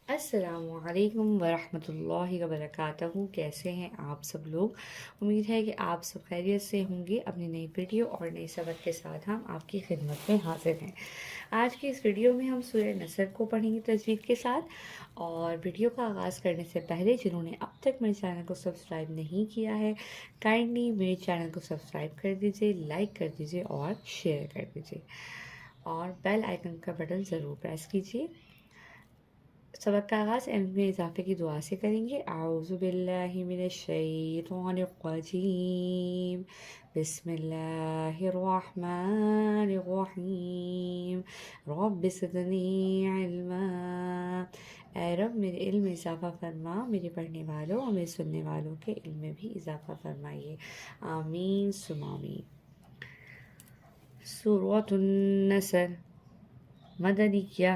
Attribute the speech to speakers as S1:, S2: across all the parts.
S1: السلام علیکم ورحمۃ اللہ وبرکاتہ، کیسے ہیں آپ سب لوگ؟ امید ہے کہ آپ سب خیریت سے ہوں گے۔ اپنی نئی ویڈیو اور نئی سبق کے ساتھ ہم آپ کی خدمت میں حاضر ہیں۔ آج کی اس ویڈیو میں ہم سورہ نصر کو پڑھیں گے تجوید کے ساتھ، اور ویڈیو کا آغاز کرنے سے پہلے جنہوں نے اب تک میرے چینل کو سبسکرائب نہیں کیا ہے، کائنڈلی میرے چینل کو سبسکرائب کر دیجیے، لائک کر دیجیے اور شیئر کر دیجیے، اور بیل آئیکن کا بٹن ضرور پریس کیجیے۔ سبق کا آغاز علم میں اضافے کی دعا سے کریں گے۔ اعوذ باللہ من الشیطان الرجیم، بسم اللہ الرحمن الرحیم، رب زدنی علما۔ اے رب میرے علم میں اضافہ فرما، میرے پڑھنے والوں اور میرے سننے والوں کے علم میں بھی اضافہ فرمائیے، آمین ثم آمین۔ سورۃ النصر مدنیہ۔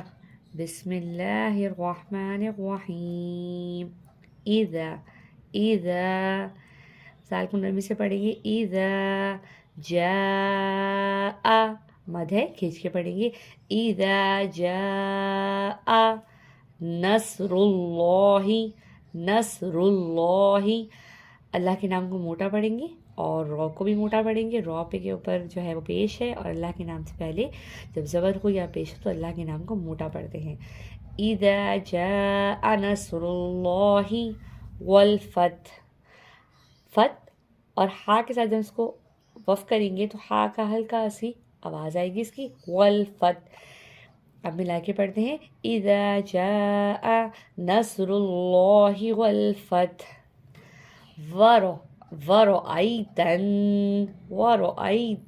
S1: بسم اللہ الرحمن الرحیم۔ اذا سال کو نرمی سے پڑھیں گے۔ اذا جاء، مد ہے کھینچ کے پڑھیں گے۔ اذا جاء نصر اللہ، نصر اللہ، اللہ کے نام کو موٹا پڑھیں گے اور رو کو بھی موٹا پڑھیں گے۔ رو پہ کے اوپر جو ہے وہ پیش ہے، اور اللہ کے نام سے پہلے جب زبر ہو یا پیش ہو تو اللہ کے نام کو موٹا پڑھتے ہیں۔ اذا جاء نصر اللہ والفتح، فتح اور ہا کے ساتھ جب اس کو وف کریں گے تو ہا کا ہلکا سی آواز آئے گی اس کی، والفتح۔ اب ملا کے پڑھتے ہیں۔ اذا جاء نصر اللہ والفتح، ورأيت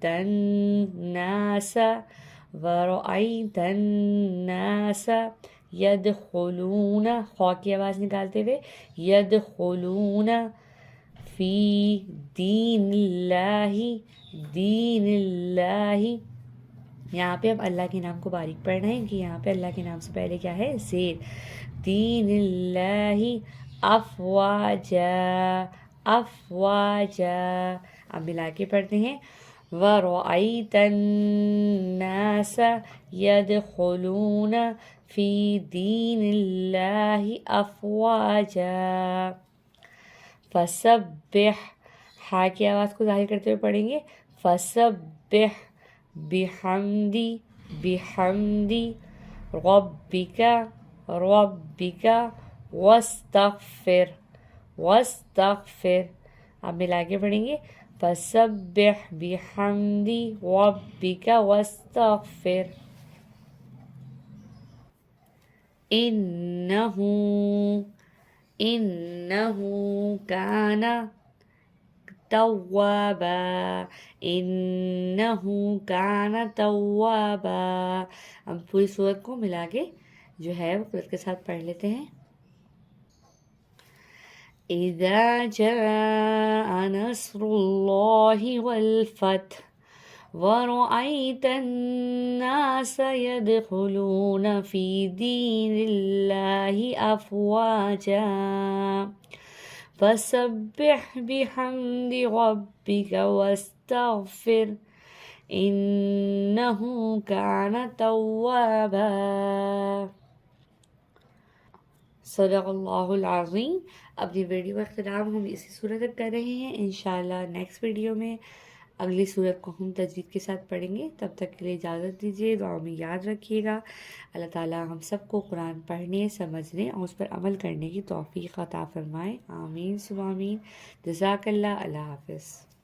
S1: الناس، ورأيت الناس يدخلون، خوا کی آواز نکالتے ہوئے، يدخلون فی دین اللہ، دین اللہ۔ یہاں پہ اب اللہ کے نام کو باریک پڑھنا ہے کہ یہاں پہ اللہ کے نام سے پہلے کیا ہے؟ زیر۔ دین اللہ افواجا، افواجا۔ اب ملا کے پڑھتے ہیں۔ وَرَأَيْتَ النَّاسَ يَدْخُلُونَ فِي دِينِ اللَّهِ أَفْوَاجًا۔ فَسَبِّحْ، ہا کی آواز کو ظاہر کرتے ہوئے پڑھیں گے۔ فَسَبِّحْ بِحَمْدِ، بِحَمْدِ رَبِّكَ، رَبِّكَ وَاسْتَغْفِرْ، وَاسْتَغْفِرْ۔ اب ملا کے پڑھیں گے۔ فَسَبِّحْ بِحَمْدِ رَبِّكَ وَاسْتَغْفِرْ، إِنَّهُ كَانَ توابا، انہو کان توابا۔ ہم پوری سورت کو ملا کے جو ہے وہ قرآن کے ساتھ پڑھ لیتے ہیں۔ اذا جاء نصر اللہ والفتح ورأيت الناس يدخلون في دين الله أفواجا فسبح بحمد ربك واستغفر إنه كان توابا۔ صدق اللہ العظیم۔ اپنی ویڈیو کا اختتام ہم اسی صورت تک کر رہے ہیں۔ انشاءاللہ نیکسٹ ویڈیو میں اگلی صورت کو ہم تجوید کے ساتھ پڑھیں گے۔ تب تک کے لیے اجازت دیجیے، دعاؤں میں یاد رکھیے گا۔ اللہ تعالیٰ ہم سب کو قرآن پڑھنے، سمجھنے اور اس پر عمل کرنے کی توفیق عطا فرمائے، آمین ثم آمین۔ جزاک اللہ، اللہ حافظ۔